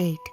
8।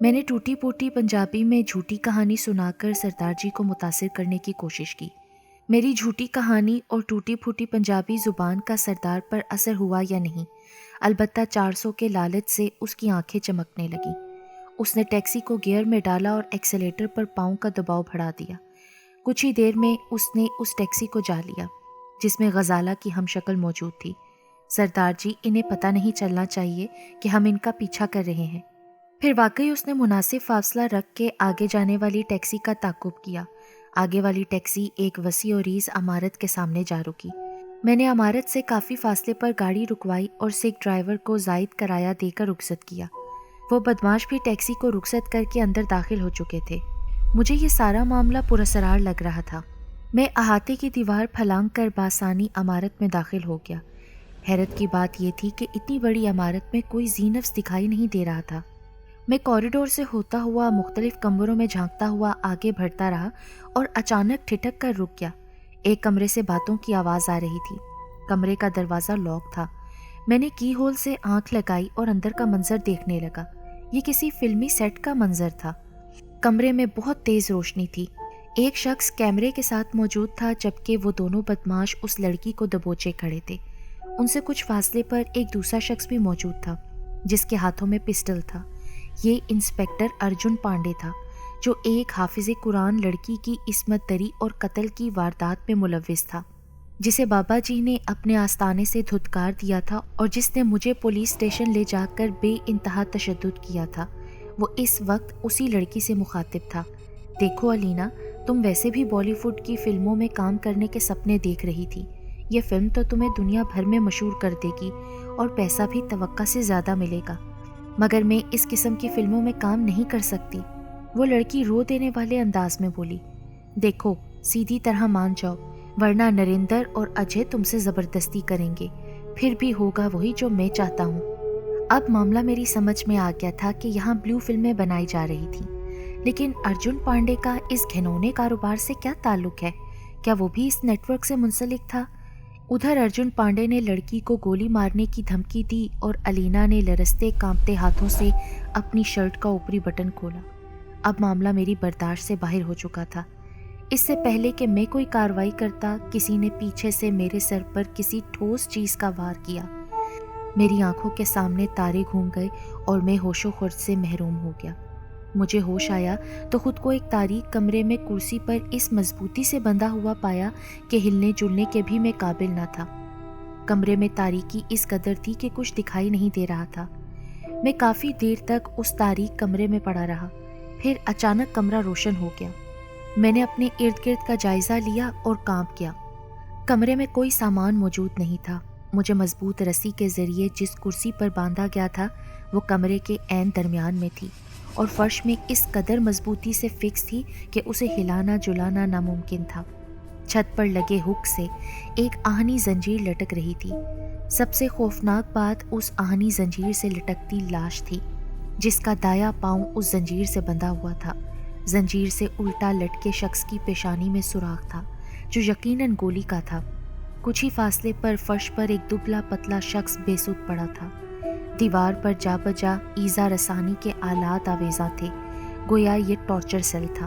میں نے ٹوٹی پھوٹی پنجابی میں جھوٹی کہانی سنا کر سردار جی کو متاثر کرنے کی کوشش کی۔ میری جھوٹی کہانی اور ٹوٹی پھوٹی پنجابی زبان کا سردار پر اثر ہوا یا نہیں، البتہ 400 کے لالچ سے اس کی آنکھیں چمکنے لگیں۔ اس نے ٹیکسی کو گیئر میں ڈالا اور ایکسیلیٹر پر پاؤں کا دباؤ بڑھا دیا۔ کچھ ہی دیر میں اس نے اس ٹیکسی کو جا لیا جس میں غزالہ کی ہم شکل موجود تھی۔ سردار جی، انہیں پتہ نہیں چلنا چاہیے کہ ہم ان کا پیچھا کر رہے ہیں۔ پھر واقعی اس نے مناسب فاصلہ رکھ کے آگے جانے والی ٹیکسی کا تعاقب کیا۔ آگے والی ٹیکسی ایک وسیع و ریز عمارت کے سامنے جا رکی۔ میں نے عمارت سے کافی فاصلے پر گاڑی رکوائی اور سکھ ڈرائیور کو زائد کرایہ دے کر رخصت کیا۔ وہ بدماش بھی ٹیکسی کو رخصت کر کے اندر داخل ہو چکے تھے۔ مجھے یہ سارا معاملہ پراسرار لگ رہا تھا۔ میں احاطے کی دیوار پھلانگ کر بآسانی عمارت میں داخل ہو گیا۔ حیرت کی بات یہ تھی کہ اتنی بڑی عمارت میں کوئی ذی نفس دکھائی نہیں دے رہا تھا۔ میں کوریڈور سے ہوتا ہوا مختلف کمروں میں جھانکتا ہوا آگے بڑھتا رہا اور اچانک ٹھٹک کر رک گیا۔ ایک کمرے سے باتوں کی آواز آ رہی تھی۔ کمرے کا دروازہ لاک تھا۔ میں نے کی ہول سے آنکھ لگائی اور اندر کا منظر دیکھنے لگا۔ یہ کسی فلمی سیٹ کا منظر تھا۔ کمرے میں بہت تیز روشنی تھی۔ ایک شخص کیمرے کے ساتھ موجود تھا جبکہ وہ دونوں بدماش اس لڑکی کو دبوچے کھڑے تھے۔ ان سے کچھ فاصلے پر ایک دوسرا شخص بھی موجود تھا جس کے ہاتھوں میں پسٹل تھا۔ یہ انسپیکٹر ارجن پانڈے تھا جو ایک حافظ قرآن لڑکی کی عصمت دری اور قتل کی واردات میں ملوث تھا، جسے بابا جی نے اپنے آستانے سے دھتکار دیا تھا اور جس نے مجھے پولیس اسٹیشن لے جا کر بے انتہا تشدد کیا تھا۔ وہ اس وقت اسی لڑکی سے مخاطب تھا۔ دیکھو علینا، تم ویسے بھی بالی ووڈ کی فلموں میں کام کرنے کے سپنے دیکھ رہی تھی۔ یہ فلم تو تمہیں دنیا بھر میں مشہور کر دے گی اور پیسہ بھی توقع سے زیادہ ملے گا، مگر میں اس قسم کی فلموں میں کام نہیں کر سکتی۔ وہ لڑکی رو دینے والے انداز میں بولی۔ دیکھو، سیدھی طرح مان جاؤ ورنہ نریندر اور اجے تم سے زبردستی کریں گے، پھر بھی ہوگا وہی جو میں چاہتا ہوں۔ اب معاملہ میری سمجھ میں آ گیا تھا کہ یہاں بلیو فلمیں بنائی جا رہی تھیں، لیکن ارجن پانڈے کا اس گھنونے کاروبار سے کیا تعلق ہے؟ کیا وہ بھی اس نیٹ ورک سے منسلک تھا؟ ادھر ارجن پانڈے نے لڑکی کو گولی مارنے کی دھمکی دی اور علینا نے لرزتے کانپتے ہاتھوں سے اپنی شرٹ کا اوپری بٹن کھولا۔ اب معاملہ میری برداشت سے باہر ہو چکا تھا۔ اس سے پہلے کہ میں کوئی کارروائی کرتا، کسی نے پیچھے سے میرے سر پر کسی ٹھوس چیز کا وار کیا۔ میری آنکھوں کے سامنے تارے گھوم گئے اور میں ہوش و خرد سے محروم ہو گیا۔ مجھے ہوش آیا تو خود کو ایک تاریک کمرے میں کرسی پر اس مضبوطی سے بندھا ہوا پایا کہ ہلنے جلنے کے بھی میں قابل نہ تھا۔ کمرے میں تاریکی اس قدر تھی کہ کچھ دکھائی نہیں دے رہا تھا۔ میں کافی دیر تک اس تاریک کمرے میں پڑا رہا، پھر اچانک کمرہ روشن ہو گیا۔ میں نے اپنے ارد گرد کا جائزہ لیا اور کانپ گیا۔ کمرے میں کوئی سامان موجود نہیں تھا۔ مجھے مضبوط رسی کے ذریعے جس کرسی پر باندھا گیا تھا وہ کمرے کے عین درمیان میں تھی اور فرش میں اس قدر مضبوطی سے فکس تھی کہ اسے ہلانا جلانا ناممکن تھا۔ چھت پر لگے ہک سے ایک آہنی زنجیر لٹک رہی تھی۔ سب سے خوفناک بات اس آہنی زنجیر سے لٹکتی لاش تھی جس کا دایاں پاؤں اس زنجیر سے بندھا ہوا تھا۔ زنجیر سے الٹا لٹکے شخص کی پیشانی میں سوراخ تھا جو یقیناً گولی کا تھا۔ کچھ ہی فاصلے پر فرش پر ایک دبلا پتلا شخص بے سود پڑا تھا۔ دیوار پر جا بجا ایذا رسانی کے آلات آویزاں تھے، گویا یہ ٹارچر سیل تھا۔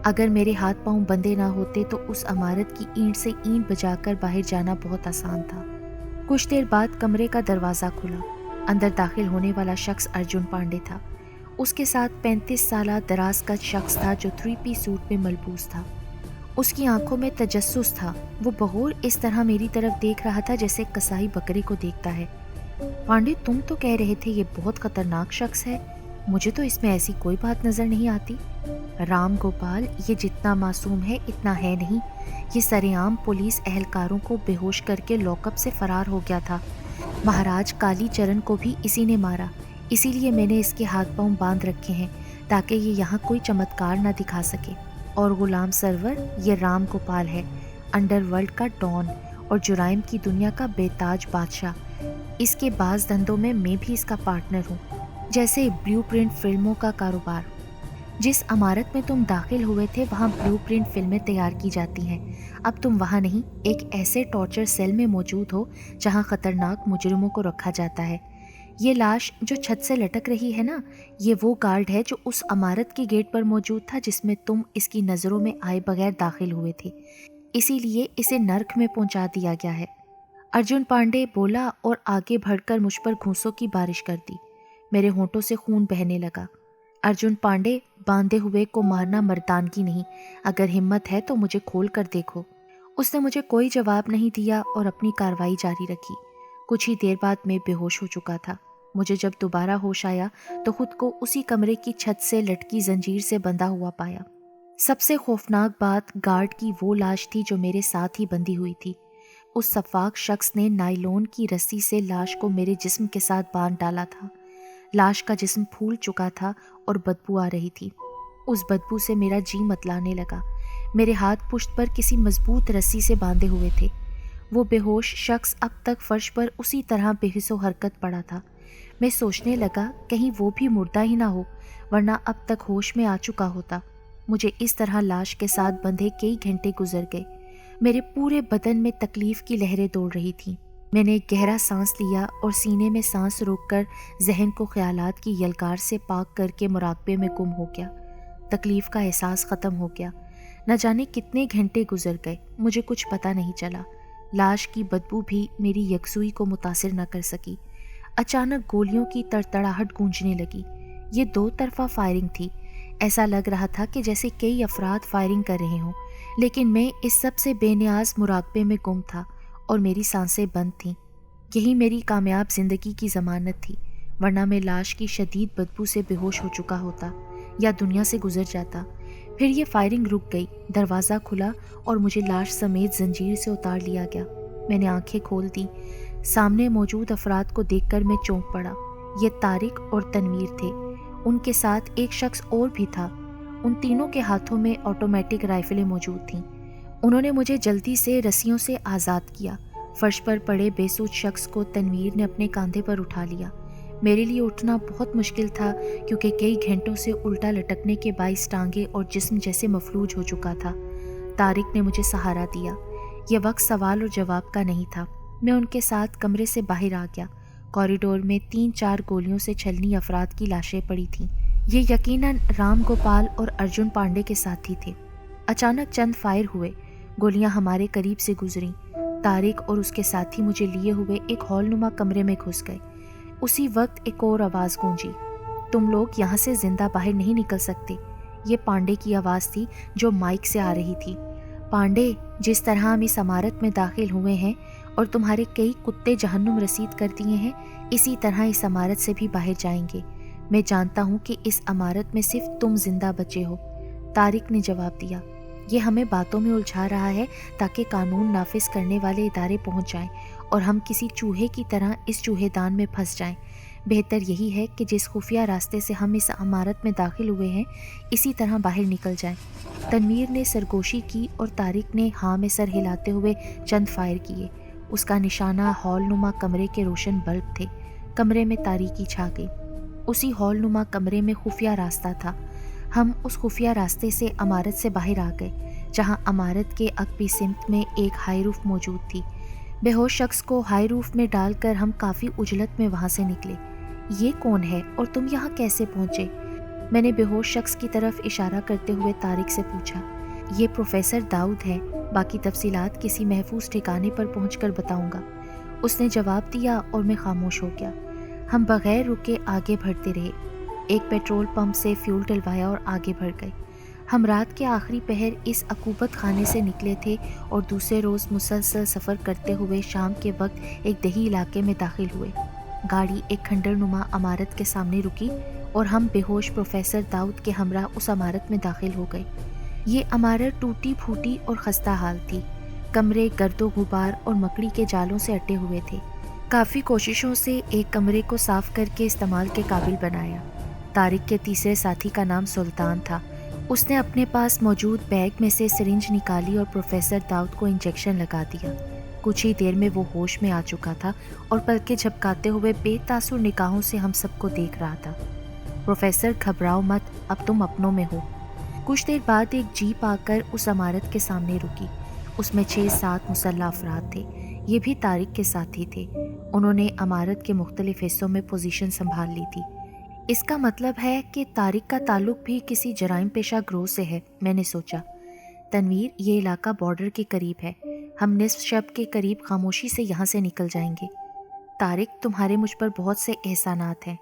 اگر میرے ہاتھ پاؤں بندھے نہ ہوتے تو اس عمارت کی اینٹ سے اینٹ بجا کر باہر جانا بہت آسان تھا۔ کچھ دیر بعد کمرے کا دروازہ کھلا۔ اندر داخل ہونے والا شخص ارجن پانڈے تھا۔ اس کے ساتھ 35 سالہ دراز قد شخص تھا جو 3 پیس سوٹ میں ملبوس تھا۔ اس کی آنکھوں میں تجسس تھا۔ وہ بغور اس طرح میری طرف دیکھ رہا تھا جیسے کسائی بکرے کو دیکھتا ہے۔ پانڈے، تم تو کہہ رہے تھے یہ بہت خطرناک شخص ہے، مجھے تو اس میں ایسی کوئی بات نظر نہیں آتی۔ رام گوپال، یہ جتنا معصوم ہے اتنا ہے نہیں۔ یہ سرعام پولیس اہلکاروں کو بے ہوش کر کے لاک اپ سے فرار ہو گیا تھا۔ مہاراج کالی چرن کو بھی اسی نے مارا، اسی لیے میں نے اس کے ہاتھ پاؤں باندھ رکھے ہیں تاکہ یہ یہاں کوئی چمتکار نہ دکھا سکے۔ اور غلام سرور، یہ رام گوپال ہے، انڈر ورلڈ کا ڈان اور جرائم کی دنیا کا بے تاج بادشاہ۔ اس کے بعض دھندوں میں بھی اس کا پارٹنر ہوں، جیسے بلیو پرنٹ فلموں کا کاروبار۔ جس عمارت میں تم داخل ہوئے تھے وہاں بلیو پرنٹ فلمیں تیار کی جاتی ہیں۔ اب تم وہاں نہیں، ایک ایسے ٹارچر سیل میں موجود ہو جہاں خطرناک مجرموں کو رکھا جاتا ہے۔ یہ لاش جو چھت سے لٹک رہی ہے نا، یہ وہ گارڈ ہے جو اس عمارت کے گیٹ پر موجود تھا جس میں تم اس کی نظروں میں آئے بغیر داخل ہوئے تھے، اسی لیے اسے نرک میں پہنچا دیا گیا ہے۔ ارجن پانڈے بولا اور آگے بڑھ کر مجھ پر گھونسوں کی بارش کر دی۔ میرے ہونٹوں سے خون بہنے لگا۔ ارجن پانڈے، باندھے ہوئے کو مارنا مردانگی نہیں، اگر ہمت ہے تو مجھے کھول کر دیکھو۔ اس نے مجھے کوئی جواب نہیں دیا اور اپنی کارروائی جاری رکھی۔ کچھ ہی دیر بعد میں بے ہوش ہو چکا تھا۔ مجھے جب دوبارہ ہوش آیا تو خود کو اسی کمرے کی چھت سے لٹکی زنجیر سے بندھا ہوا پایا۔ سب سے خوفناک بات گارڈ کی وہ لاش تھی جو میرے ساتھ ہی بندھی ہوئی تھی۔ اس سفاک شخص نے نائلون کی رسی سے لاش کو میرے جسم کے ساتھ باندھ ڈالا تھا۔ لاش کا جسم پھول چکا تھا اور بدبو آ رہی تھی۔ اس بدبو سے میرا جی متلانے لگا۔ میرے ہاتھ پشت پر کسی مضبوط رسی سے باندھے ہوئے تھے۔ وہ بے ہوش شخص اب تک فرش پر اسی طرح بے حس و حرکت پڑا تھا۔ میں سوچنے لگا کہیں وہ بھی مردہ ہی نہ ہو، ورنہ اب تک ہوش میں آ چکا ہوتا۔ مجھے اس طرح لاش کے ساتھ بندھے کئی گھنٹے گزر گئے۔ میرے پورے بدن میں تکلیف کی لہریں دوڑ رہی تھیں۔ میں نے ایک گہرا سانس لیا اور سینے میں سانس روک کر ذہن کو خیالات کی یلغار سے پاک کر کے مراقبے میں گم ہو گیا۔ تکلیف کا احساس ختم ہو گیا۔ نہ جانے کتنے گھنٹے گزر گئے، مجھے کچھ پتہ نہیں چلا۔ لاش کی بدبو بھی میری یکسوئی کو متاثر نہ کر سکی۔ اچانک گولیوں کی تڑتڑاہٹ گونجنے لگی۔ یہ دو طرفہ فائرنگ تھی۔ ایسا لگ رہا تھا کہ جیسے کئی افراد فائرنگ کر رہے ہوں، لیکن میں اس سب سے بے نیاز مراقبے میں گم تھا اور میری سانسیں بند تھیں۔ یہی میری کامیاب زندگی کی ضمانت تھی، ورنہ میں لاش کی شدید بدبو سے بے ہوش ہو چکا ہوتا یا دنیا سے گزر جاتا۔ پھر یہ فائرنگ رک گئی، دروازہ کھلا اور مجھے لاش سمیت زنجیر سے اتار لیا گیا۔ میں نے آنکھیں کھول دیں۔ سامنے موجود افراد کو دیکھ کر میں چونک پڑا۔ یہ طارق اور تنویر تھے۔ ان کے ساتھ ایک شخص اور بھی تھا۔ ان تینوں کے ہاتھوں میں آٹومیٹک رائفلیں موجود تھیں۔ انہوں نے مجھے جلدی سے رسیوں سے آزاد کیا۔ فرش پر پڑے بے سوچ شخص کو تنویر نے اپنے کاندھے پر اٹھا لیا۔ میرے لیے اٹھنا بہت مشکل تھا کیونکہ کئی گھنٹوں سے الٹا لٹکنے کے باعث ٹانگیں اور جسم جیسے مفلوج ہو چکا تھا۔ طارق نے مجھے سہارا دیا۔ یہ وقت سوال اور جواب کا نہیں تھا۔ میں ان کے ساتھ کمرے سے باہر آ گیا۔ کوریڈور میں 3-4 گولیوں سے چھلنی افراد کی لاشیں پڑی تھیں۔ یہ یقیناً رام گوپال اور ارجن پانڈے کے ساتھی تھے۔ اچانک چند فائر ہوئے۔ گولیاں ہمارے قریب سے گزریں۔ طارق اور اس کے ساتھی مجھے لیے ہوئے ایک ہال نما کمرے میں گھس گئے۔ اسی وقت ایک اور آواز گونجی، تم لوگ یہاں سے زندہ باہر نہیں نکل سکتے۔ یہ پانڈے کی آواز تھی جو مائک سے آ رہی تھی۔ پانڈے، جس طرح ہم اس عمارت میں داخل ہوئے ہیں اور تمہارے کئی کتے جہنم رسید کر دیے ہیں، اسی طرح اس عمارت سے بھی باہر جائیں گے۔ میں جانتا ہوں کہ اس عمارت میں صرف تم زندہ بچے ہو۔ طارق نے جواب دیا، یہ ہمیں باتوں میں الجھا رہا ہے تاکہ قانون نافذ کرنے والے ادارے پہنچ جائیں اور ہم کسی چوہے کی طرح اس چوہے دان میں پھنس جائیں۔ بہتر یہی ہے کہ جس خفیہ راستے سے ہم اس عمارت میں داخل ہوئے ہیں اسی طرح باہر نکل جائیں۔ تنویر نے سرگوشی کی اور طارق نے ہاں میں سر ہلاتے ہوئے چند فائر کیے۔ اس کا نشانہ ہال نما کمرے کے روشن بلب تھے۔ کمرے میں تاریکی چھا گئی۔ اسی ہال نما کمرے میں خفیہ راستہ تھا۔ ہم اس خفیہ راستے سے عمارت سے باہر آ گئے، جہاں عمارت کے عقبی سمت میں ایک ہائی روف موجود تھی۔ بے ہوش شخص کو ہائی روف میں ڈال کر ہم کافی عجلت میں وہاں سے نکلے۔ یہ کون ہے اور تم یہاں کیسے پہنچے؟ میں نے بے ہوش شخص کی طرف اشارہ کرتے ہوئے طارق سے پوچھا۔ یہ پروفیسر داؤد ہے، باقی تفصیلات کسی محفوظ ٹھکانے پر پہنچ کر بتاؤں گا۔ اس نے جواب دیا اور میں خاموش ہو گیا۔ ہم بغیر رکے آگے بڑھتے رہے۔ ایک پیٹرول پمپ سے فیول ڈلوایا اور آگے بڑھ گئے۔ ہم رات کے آخری پہر اس عقوبت خانے سے نکلے تھے اور دوسرے روز مسلسل سفر کرتے ہوئے شام کے وقت ایک دیہی علاقے میں داخل ہوئے۔ گاڑی ایک کھنڈر نما عمارت کے سامنے رکی اور ہم بے ہوش پروفیسر داؤد کے ہمراہ اس عمارت میں داخل ہو گئے۔ یہ عمارت ٹوٹی پھوٹی اور خستہ حال تھی۔ کمرے گرد و غبار اور مکڑی کے جالوں سے اٹے ہوئے تھے۔ کافی کوششوں سے ایک کمرے کو صاف کر کے استعمال کے قابل بنایا۔ طارق کے تیسرے ساتھی کا نام سلطان تھا۔ اس نے اپنے پاس موجود بیگ میں سے سرنج نکالی اور پروفیسر داؤد کو انجیکشن لگا دیا۔ کچھ ہی دیر میں وہ ہوش میں آ چکا تھا اور پلکیں جھپکاتے ہوئے بے تاثر نگاہوں سے ہم سب کو دیکھ رہا تھا۔ پروفیسر گھبراؤ مت، اب تم اپنوں میں ہو۔ کچھ دیر بعد ایک جیپ آ کر اس عمارت کے سامنے رکی۔ اس میں 6-7 مسلح افراد تھے۔ یہ بھی طارق کے ساتھ ہی تھے۔ انہوں نے عمارت کے مختلف حصوں میں پوزیشن سنبھال لی تھی۔ اس کا مطلب ہے کہ طارق کا تعلق بھی کسی جرائم پیشہ گروہ سے ہے، میں نے سوچا۔ تنویر، یہ علاقہ بارڈر کے قریب ہے، ہم نصف شب کے قریب خاموشی سے یہاں سے نکل جائیں گے۔ طارق، تمہارے مجھ پر بہت سے احسانات ہیں۔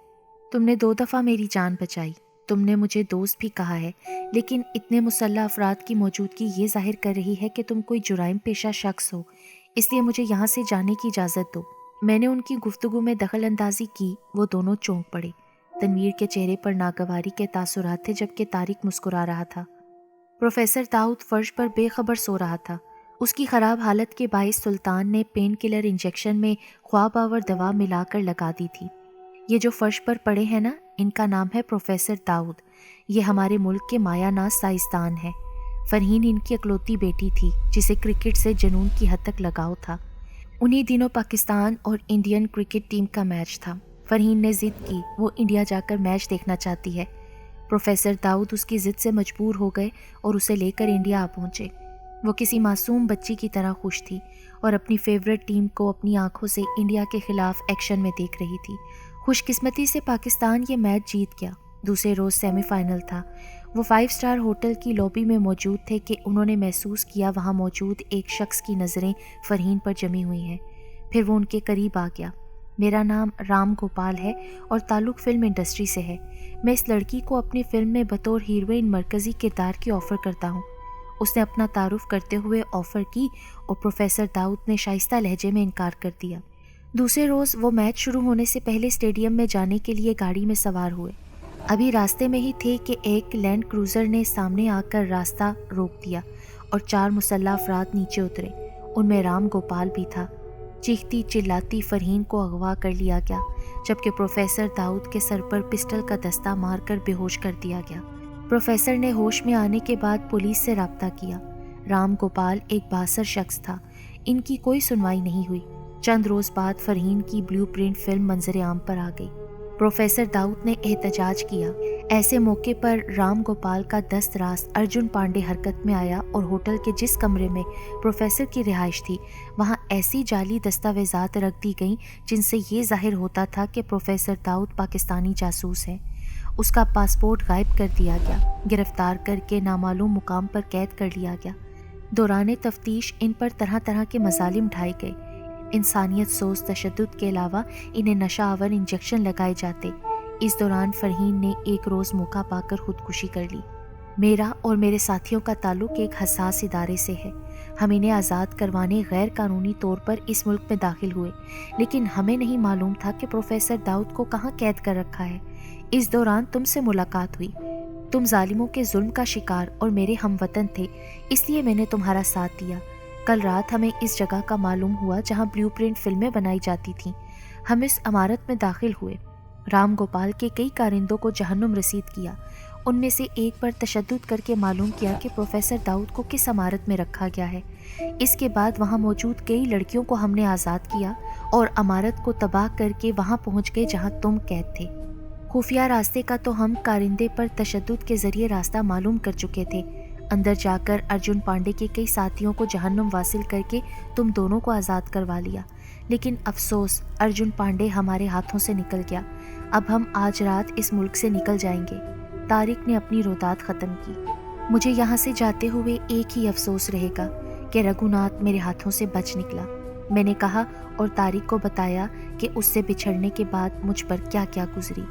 تم نے 2 دفعہ میری جان بچائی، تم نے مجھے دوست بھی کہا ہے، لیکن اتنے مسلح افراد کی موجودگی یہ ظاہر کر رہی ہے کہ تم کوئی جرائم پیشہ شخص ہو، اس لیے مجھے یہاں سے جانے کی اجازت دو۔ میں نے ان کی گفتگو میں دخل اندازی کی، وہ دونوں چونک پڑے۔ تنویر کے چہرے پر ناگواری کے تاثرات تھے جبکہ طارق مسکرا رہا تھا۔ پروفیسر داؤد فرش پر بے خبر سو رہا تھا۔ اس کی خراب حالت کے باعث سلطان نے پین کلر انجیکشن میں خواب آور دوا ملا کر لگا دی تھی۔ یہ جو فرش پر پڑے ہیں نا، ان کا نام ہے پروفیسر داؤد۔ یہ ہمارے ملک کے مایہ ناز سائنسدان ہے۔ فرحین ان کی اکلوتی بیٹی تھی جسے کرکٹ سے جنون کی حد تک لگاؤ تھا۔ انہی دنوں پاکستان اور انڈین کرکٹ ٹیم کا میچ تھا۔ فرحین نے ضد کی، وہ انڈیا جا کر میچ دیکھنا چاہتی ہے۔ پروفیسر داؤد اس کی ضد سے مجبور ہو گئے اور اسے لے کر انڈیا آ پہنچے۔ وہ کسی معصوم بچی کی طرح خوش تھی اور اپنی فیورٹ ٹیم کو اپنی آنکھوں سے انڈیا کے خلاف ایکشن میں دیکھ رہی تھی۔ خوش قسمتی سے پاکستان یہ میچ جیت گیا۔ دوسرے روز سیمی فائنل تھا۔ وہ 5 اسٹار ہوٹل کی لابی میں موجود تھے کہ انہوں نے محسوس کیا وہاں موجود ایک شخص کی نظریں فرحین پر جمی ہوئی ہیں۔ پھر وہ ان کے قریب آ گیا۔ میرا نام رام گوپال ہے اور تعلق فلم انڈسٹری سے ہے۔ میں اس لڑکی کو اپنی فلم میں بطور ہیروئن مرکزی کردار کی آفر کرتا ہوں۔ اس نے اپنا تعارف کرتے ہوئے آفر کی اور پروفیسر داؤد نے شائستہ لہجے میں انکار کر دیا۔ دوسرے روز وہ میچ شروع ہونے سے پہلے اسٹیڈیم میں جانے کے لیے گاڑی میں سوار ہوئے۔ ابھی راستے میں ہی تھے کہ ایک لینڈ کروزر نے سامنے آ کر راستہ روک دیا اور 4 مسلح افراد نیچے اترے۔ ان میں رام گوپال بھی تھا۔ چیختی چلاتی فرحین کو اغوا کر لیا گیا جبکہ پروفیسر داؤد کے سر پر پسٹل کا دستہ مار کر بے ہوش کر دیا گیا۔ پروفیسر نے ہوش میں آنے کے بعد پولیس سے رابطہ کیا۔ رام گوپال ایک بااثر شخص تھا۔ ان کی کوئی سنوائی نہیں ہوئی۔ چند روز بعد فرحین کی بلیو پرنٹ فلم منظر عام پر آ گئی۔ پروفیسر داؤد نے احتجاج کیا۔ ایسے موقع پر رام گوپال کا دست راست ارجن پانڈے حرکت میں آیا اور ہوٹل کے جس کمرے میں پروفیسر کی رہائش تھی وہاں ایسی جعلی دستاویزات رکھ دی گئیں جن سے یہ ظاہر ہوتا تھا کہ پروفیسر داؤد پاکستانی جاسوس ہے۔ اس کا پاسپورٹ غائب کر دیا گیا، گرفتار کر کے نامعلوم مقام پر قید کر لیا گیا۔ دوران تفتیش ان پر طرح طرح کے مظالم ڈھائے گئے۔ انسانیت سوز تشدد کے علاوہ انہیں نشہ آور انجیکشن لگائے جاتے۔ اس دوران فرحین نے ایک روز موقع پا کر خودکشی کر لی۔ میرا اور میرے ساتھیوں کا تعلق ایک حساس ادارے سے ہے۔ ہم انہیں آزاد کروانے غیر قانونی طور پر اس ملک میں داخل ہوئے، لیکن ہمیں نہیں معلوم تھا کہ پروفیسر داؤد کو کہاں قید کر رکھا ہے۔ اس دوران تم سے ملاقات ہوئی۔ تم ظالموں کے ظلم کا شکار اور میرے ہم وطن تھے، اس لیے میں نے تمہارا ساتھ دیا۔ کل رات ہمیں اس جگہ کا معلوم ہوا جہاں بلیو پرنٹ فلمیں بنائی جاتی تھیں۔ ہم اس عمارت میں داخل ہوئے۔ رام گوپال کے کئی کارندوں کو جہنم رسید کیا۔ ان میں سے ایک پر تشدد کر کے معلوم کیا کہ پروفیسر داؤد کو کس عمارت میں رکھا گیا ہے۔ اس کے بعد وہاں موجود کئی لڑکیوں کو ہم نے آزاد کیا اور عمارت کو تباہ کر کے وہاں پہنچ گئے جہاں تم قید تھے۔ خفیہ راستے کا تو ہم کارندے پر تشدد کے ذریعے راستہ معلوم کر چکے تھے۔ اندر جا کر ارجن پانڈے کے کئی ساتھیوں کو جہنم واصل کر کے تم دونوں کو آزاد کروا لیا، لیکن افسوس ارجن پانڈے ہمارے ہاتھوں سے نکل گیا۔ اب ہم آج رات اس ملک سے نکل جائیں گے۔ طارق نے اپنی روداد ختم کی۔ مجھے یہاں سے جاتے ہوئے ایک ہی افسوس رہے گا کہ رگھوناتھ میرے ہاتھوں سے بچ نکلا، میں نے کہا اور طارق کو بتایا کہ اس سے بچھڑنے کے بعد مجھ پر کیا کیا گزری۔